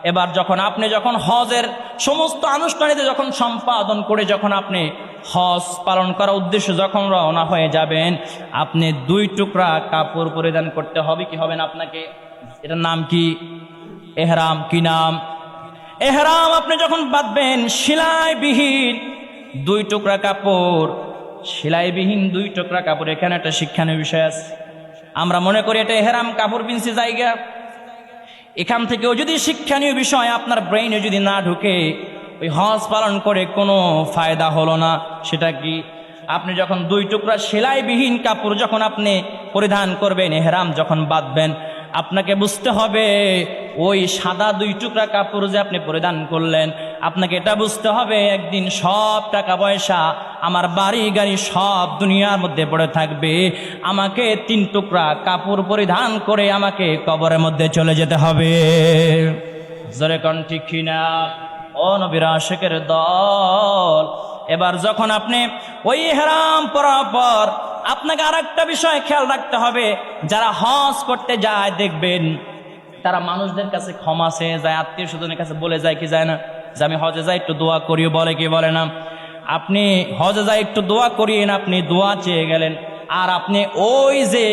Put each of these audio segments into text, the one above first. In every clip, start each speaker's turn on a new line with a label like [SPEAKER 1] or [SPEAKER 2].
[SPEAKER 1] এবার যখন হজের সমস্ত আনুষ্ঠানিকতা যখন সম্পাদন করে যখন আপনি হজ পালন করার উদ্দেশ্যে যখন রওনা হয়ে যাবেন, আপনি 2 টুকরা কাপড় পরিধান করতে হবে কি হবে না আপনাকে? এটার নাম কি? এহরাম। কি নাম? এহরাম। আপনি যখন বাঁধবেন সেলাইবিহীন 2 টুকরা কাপড়, সেলাইবিহীন 2 টুকরা কাপড়। এখানে একটা শিক্ষণীয় বিষয় আছে। আমরা মনে করি এটা এহরাম কাপড় পিনছি জায়গা। এখান থেকেও যদি শিক্ষণীয় বিষয় আপনার ব্রেইনে যদি না ঢুকে, ওই হজ পালন করে কোনো ফায়দা হলো না। সেটা কি? আপনি যখন 2 টুকরা সেলাইবিহীন কাপড় যখন আপনি পরিধান করবেন, এহরাম যখন বাঁধবেন, আপনাকে বুঝতে হবে ওই সাদা 2 টুকরা কাপড় যে আপনি পরিধান করলেন, আপনাকে এটা বুঝতে হবে একদিন সব টাকা পয়সা, আমার বাড়ি গাড়ি সব দুনিয়ার মধ্যে পড়ে থাকবে, আমাকে 3 টুকরা কাপড় পরিধান করে আমাকে কবরের মধ্যে চলে যেতে হবে। জোরে কোন ঠিক কিনা? ও নবীর আশিকের দল, এবার যখন আপনি ওই ইহরাম পরার পর আপনাকে আরেকটা বিষয় খেয়াল রাখতে হবে। যারা হজ করতে যায় দেখবেন তারা মানুষদের কাছে ক্ষমা চেয়ে যায়, আত্মীয় স্বজনের কাছে বলে যায় কি যায় না, যে আমি হজে যাই একটু দোয়া করিও, বলে কি বলে না? আপনি হজে যাই একটু দোয়া করিয়েন, আপনি দোয়া চেয়ে গেলেন, আর আপনি ওই যে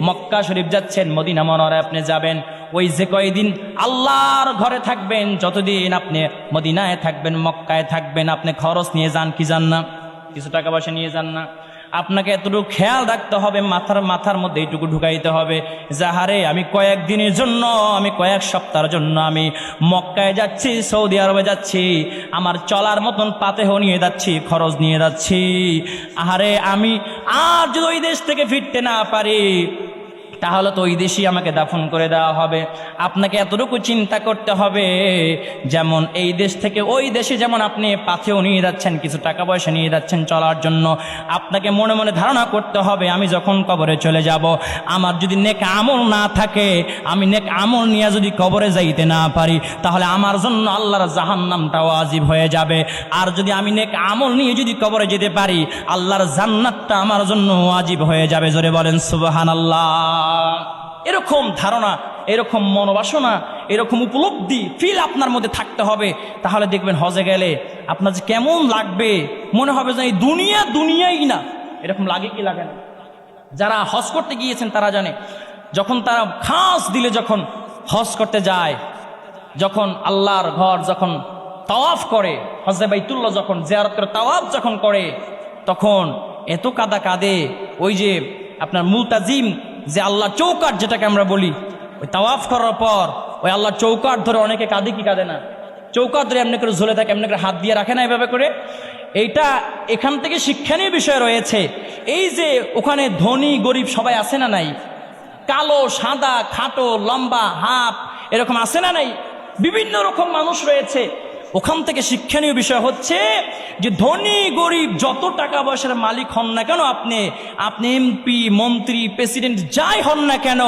[SPEAKER 1] মক্কা শরীফ যাচ্ছেন, মদিনা মুনাওয়ারায় আপনি যাবেন, ওই যে কয়দিন আল্লাহর ঘরে থাকবেন, যতদিন আপনি মদিনায় থাকবেন, মক্কায় থাকবেন, আপনি খরচ নিয়ে যান কি যান না? কিছু টাকা পয়সা নিয়ে যান না? আপনাকে এতটুকু খেয়াল রাখতে হবে, মাথার মধ্যে এইটুকু ঢুকাইতে হবে যে হারে আমি কয়েকদিনের জন্য, আমি কয়েক সপ্তাহের জন্য আমি মক্কায় যাচ্ছি, সৌদি আরবে যাচ্ছি, আমার চলার মতন পাতেহ নিয়ে যাচ্ছি, খরচ নিয়ে যাচ্ছি। আহারে আমি আর যদি ওই দেশ থেকে ফিরতে না পারি, তাহলে তো ওই দেশেই আমাকে দাফন করে দেওয়া হবে। আপনাকে এতটুকু চিন্তা করতে হবে, যেমন এই দেশ থেকে ওই দেশে যেমন আপনি পাথেও নিয়ে যাচ্ছেন, কিছু টাকা পয়সা নিয়ে যাচ্ছেন চলার জন্য, আপনাকে মনে মনে ধারণা করতে হবে আমি যখন কবরে চলে যাব, আমার যদি নেক আমল না থাকে, আমি নেক আমল নিয়ে যদি কবরে যাইতে না পারি, তাহলে আমার জন্য আল্লাহর জাহান্নামটা ওয়াজিব হয়ে যাবে। আর যদি আমি নেক আমল নিয়ে যদি কবরে যেতে পারি, আল্লাহর জান্নাতটা আমার জন্য ওয়াজিব হয়ে যাবে। জোরে বলেন সুবহানাল্লাহ। এরকম ধারণা, এরকম মনোবাসনা, এরকম উপলব্ধি ফিল আপনার মধ্যে থাকতে হবে। তাহলে দেখবেন হজে গেলে আপনার যে কেমন লাগবে, মনে হবে যে এই দুনিয়াই না। এরকম লাগে কি লাগে না? যারা হজ করতে গিয়েছেন তারা জানে, যখন তারা খাস দিলে যখন হজ করতে যায়, যখন আল্লাহর ঘর যখন তাওয়াফ করে, হজে বাইতুল্লাহ যখন জিয়ারত করে তাওয়াফ যখন করে, তখন এত কাঁদে। ওই যে আপনার মুলতাজিম, যে আল্লাহ চৌকাট যেটাকে আমরা বলি, ওই তাওয়াফ করার পর ওই আল্লাহ চৌকাট ধরে অনেকে কাঁদে কি কাঁদে না? চৌকাট ধরে এমনি করে ঝুলে থাকে, এমনি করে হাত দিয়ে রাখে না এভাবে করে। এইটা এখান থেকে শিক্ষণীয় বিষয় রয়েছে। এই যে ওখানে ধনী গরিব সবাই আছে না নাই? কালো সাদা খাটো লম্বা হাফ এরকম আছে না নাই? বিভিন্ন রকম মানুষ রয়েছে। ওখান থেকে শিক্ষণীয় বিষয় হচ্ছে যে ধনী গরিব যত টাকা পয়সার মালিক হন না কেন, আপনি এমপি মন্ত্রী প্রেসিডেন্ট যাই হন না কেন,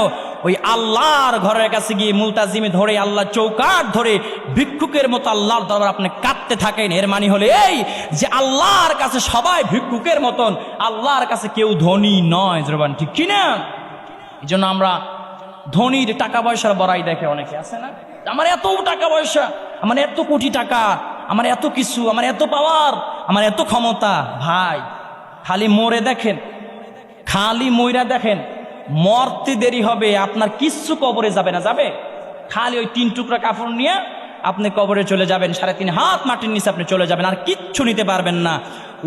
[SPEAKER 1] ওই আল্লাহর ঘরের কাছে গিয়ে মুলতাজিমে ধরে, আল্লাহ চৌকাঠ ধরে ভিক্ষুকের মতো আল্লাহর দরবার আপনি কাঁদতে থাকেন। এর মানে হলে এই যে আল্লাহর কাছে সবাই ভিক্ষুকের মতন, আল্লাহর কাছে কেউ ধনী নয়। জবান ঠিক কিনা? এই জন্য আমরা ধনীর টাকা পয়সার বড়াই দেখে অনেকে, আছে না, আমার এত টাকা পয়সা, আমার এত কোটি টাকা, আমার এত কিছু, আমার এত পাওয়ার, আমার এত ক্ষমতা। ভাই খালি মরে দেখেন, খালি মইরা দেখেন, মরতে দেরি হবে, আপনার কিচ্ছু কবরে যাবে না। যাবে খালি ওই 3 টুকরা কাপড় নিয়ে আপনি কবরে চলে যাবেন, 3.5 হাত মাটির নিচে আপনি চলে যাবেন, আর কিচ্ছু নিতে পারবেন না।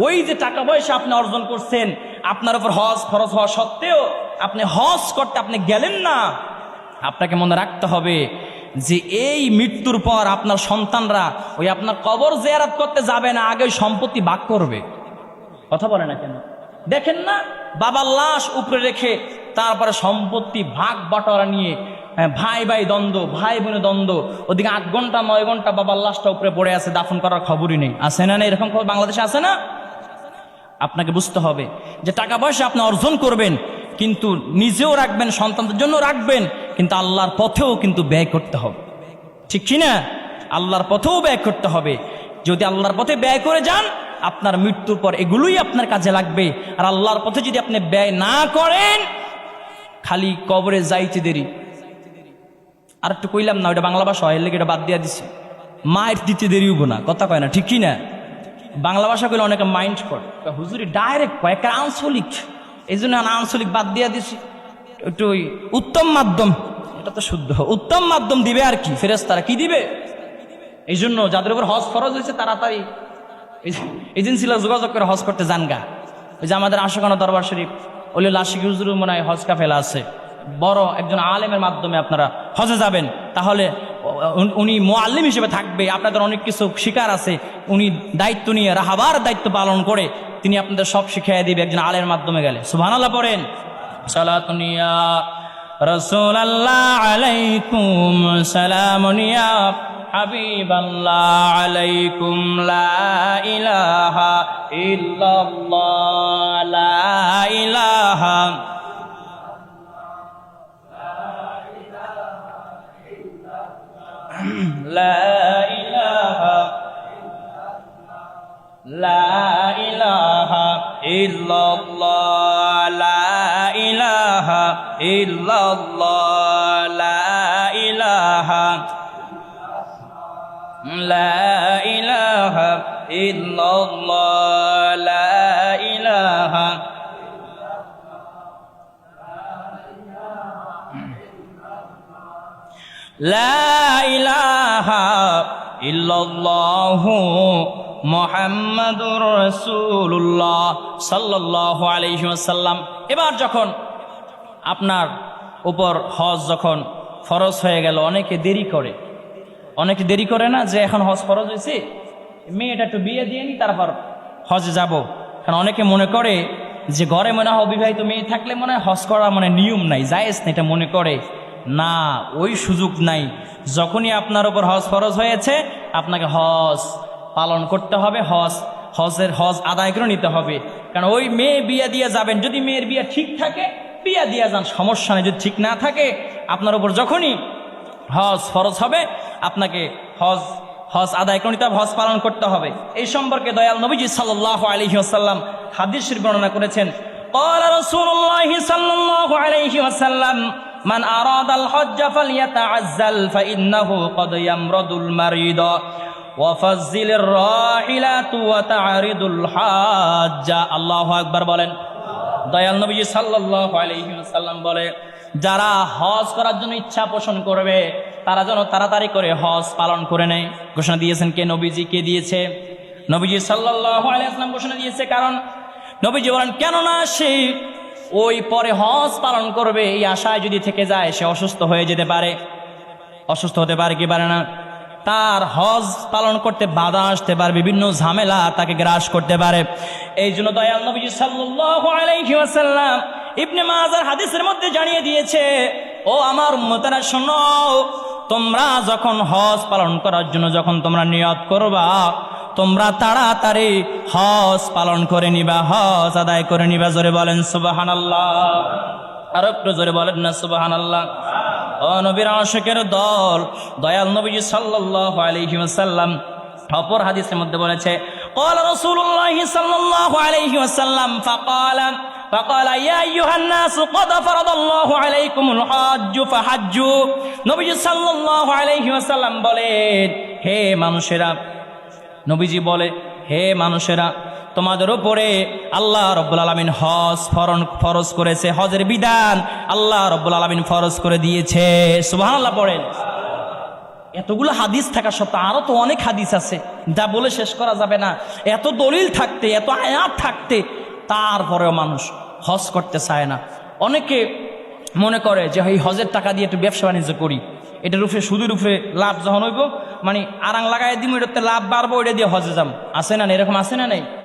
[SPEAKER 1] ওই যে টাকা পয়সা আপনি অর্জন করছেন, আপনার উপর হজ ফরজ হওয়া সত্ত্বেও আপনি হজ করতে আপনি গেলেন না। আপনাকে মনে রাখতে হবে যে এই মৃত্যুর পর আপনার সন্তানরা ওই আপনার কবর জিয়ারত করতে যাবে না, আগে সম্পত্তি ভাগ করবে। কথা বলে না কেন? দেখেন না, বাবার লাশ উপরে রেখে তারপরে সম্পত্তি ভাগ বাটোয়ারা নিয়ে ভাই ভাই দ্বন্দ্ব, ভাই বোনের দ্বন্দ্ব, ওদিকে 8 ঘন্টা 9 ঘন্টা বাবার লাশটা উপরে পড়ে আছে, দাফন করার খবরই নেই। আছে না? এরকম খবর বাংলাদেশে আছে না? আপনাকে বুঝতে হবে যে টাকা পয়সা আপনি অর্জন করবেন, কিন্তু নিজেও রাখবেন, সন্তানদের জন্য রাখবেন, কিন্তু আল্লাহর পথেও কিন্তু ব্যয় করতে হবে। ঠিক কিনা? আল্লাহর পথেও ব্যয় করতে হবে। যদি আল্লাহর পথে ব্যয় করে যান, আপনার মৃত্যুর পর এগুলোই আপনার কাজে লাগবে। আর আল্লাহর পথে যদি আপনি ব্যয় না করেন, খালি কবরে যাইতে দেরি, আর একটু কইলাম না, ওইটা বাংলা ভাষা হয়, এর লেগে এটা বাদ দিয়া দিছে। মায়ের দিতে দেরি হবো না, কথা কয় না, ঠিক কি না? বাংলা ভাষা কইলে অনেকে মাইন্ড করে, হুজুরি ডাইরেক্ট কয়, একটা আঞ্চলিক, এই জন্য আঞ্চলিক বাদ দিয়া দিছি। একটু ওই উত্তম মাধ্যম, এটা তো শুদ্ধ উত্তম মাধ্যম দিবে আর কি, ফেরেশতারা কি দিবে? এই জন্য যাদের উপর হজ ফরজ হয়েছে তাড়াতাড়ি এজেন্সিরা যোগাযোগ করে হজ করতে যান গা। ওই যে আমাদের আশিকানা দরবার শরীফ ওলিউল আশিক হুজুর মনে হয় হজ কাফেলা আছে, বড় একজন আলেমের মাধ্যমে আপনারা হজে যাবেন, তাহলে উনি মুআল্লিম হিসেবে থাকবে, আপনাদের অনেক কিছু শিকার আছে, উনি দায়িত্ব নিয়ে রাহাবার দায়িত্ব পালন করে তিনি আপনাদের সব শিখিয়ে দিবে একজন আলেমের মাধ্যমে গেলে। সুবহানাল্লাহ পড়েন। সালাতুন ইয়া রাসূলুল্লাহ আলাইকুম সালামুন ইয়া হাবিবাল্লাহ আলাইকুম লা ইলাহা ইল্লাল্লাহ লা ইলাহা লা ইলাহা লা ইলাহা ইল্লাল্লাহ লা ইলাহা ইল্লাল্লাহ লা ইলাহা লা ইলাহা ইল্লাল্লাহ লা ইলাহা লা ইলাহা ইল্লাল্লাহু মুহাম্মাদুর রাসূলুল্লাহ সাল্লাল্লাহু আলাইহি ওয়াসাল্লাম। এবার যখন আপনার উপর হজ যখন ফরজ হয়ে গেল, অনেকে দেরি করে না, যে এখন হজ ফরজ হয়েছে, মেয়েটা একটু বিয়ে দিয়ে নি তারপর হজে যাব। কারণ অনেকে মনে করে যে ঘরে মনে হয় অবিবাহিত মেয়ে থাকলে মনে হয় হজ করা মানে নিয়ম নাই, জায়েজ না, এটা মনে করে না, ওই সুযোগ নাই। যখনই আপনার উপর হজ ফরজ হয়েছে আপনাকে হজ পালন করতে হবে, হজ আদায় করে নিতে হবে। কারণ ওই মেয়ে বিয়ে দিয়ে যাবেন, যদি মেয়ের বিয়ে ঠিক থাকে বিয়ে দিয়ে যান, সমস্যা নেই। যদি ঠিক না থাকে আপনার উপর যখনই হজ ফরজ হবে আপনাকে হজ আদায় করে নিতে হবে, হজ পালন করতে হবে। এই সম্পর্কে দয়াল নবীজি সাল্লাল্লাহু আলাইহি ওয়াসাল্লাম হাদিসের বর্ণনা করেছেন। ক্বালা রাসূলুল্লাহ সাল্লাল্লাহু আলাইহি ওয়াসাল্লাম মান আরাদাল হজ্জ ফালইয়াতাআজ্জাল ফাইন্নাহু ক্বাদ ইয়ামরাদুল মারিদা ওয়া ফাজ্জিলির রাহিলাতু ওয়া তা'রিদুল হাজ্জা। আল্লাহু আকবার বলেন। দয়াল নবীজি সাল্লাল্লাহু আলাইহি ওয়াসাল্লাম বলে, যারা হজ করার জন্য ইচ্ছা পোষণ করবে তারা যেন তাড়াতাড়ি করে হজ পালন করে নেয়। ঘোষণা দিয়েছেন কে? নবীজি। কে দিয়েছে? নবীজি সাল্লাল্লাহু আলাইহি ওয়াসাল্লাম ঘোষণা দিয়েছে। কারণ নবীজি বলেন, কেননা সে ওই পরে হজ পালন করবে এই আশায় যদি থেকে যায় সে অসুস্থ হয়ে যেতে পারে। অসুস্থ হতে পারে কি পারে না? তার হজ পালন করতে বাধা আসতে পারে, বিভিন্ন ঝামেলা তাকে গ্রাস করতে পারে। এই জন্য দয়াল নবীজি সাল্লাল্লাহু আলাইহি ওয়াসাল্লাম ইবনে মাজার হাদিসের মধ্যে জানিয়ে দিয়েছে, ও আমার উম্মতেরা শোনো, তোমরা যখন হজ পালন করার জন্য যখন তোমরা নিয়ত করবা, তোমরা তাড়াতাড়ি হজ পালন করে নিবা, হজ আদায় করে নিবা। জোরে বলেন সুবহানাল্লাহ। আর একটু জোরে বলেন না সুবহানাল্লাহ। ও নবীর আশিকের দল, দয়াল নবীজি সাল্লাল্লাহু আলাইহি ওয়াসাল্লাম অপর হাদিসের মধ্যে বলেছে, ক্বালা রাসূলুল্লাহ সাল্লাল্লাহু আলাইহি ওয়াসাল্লাম ফাকালা ইয়া আইয়ুহান নাস ক্বাদ ফারাদাল্লাহু আলাইকুমুল হজ্জ ফাহাজ্জু। নবীজি সাল্লাল্লাহু আলাইহি ওয়াসাল্লাম বলেন, হে মানুষেরা, নবীজি বলে, হে মানুষেরা, তোমাদের উপরে আল্লাহ রাব্বুল আলামিন হজ ফরজ করেছে, হজের বিধান আল্লাহ রাব্বুল আলামিন ফরজ করে দিয়েছে। সুবহানাল্লাহ পড়েন। এতগুলো হাদিস থাকা সত্ত্বেও আরো তো অনেক হাদিস আছে যা বলে শেষ করা যাবে না। এত দলিল থাকতে, এত আয়াত থাকতে তারপরেও মানুষ হজ করতে চায় না। অনেকে মনে করে যে এই হজের টাকা দিয়ে একটু ব্যবসা বাণিজ্য করি, এটার উপরে সুদের উপরে লাভ যখন হইব, মানে আরাং লাগাই দিব, এটাতে লাভ বাড়বো, এটা দিয়ে হজে যাম। আছে না, এরকম আছে না নাই?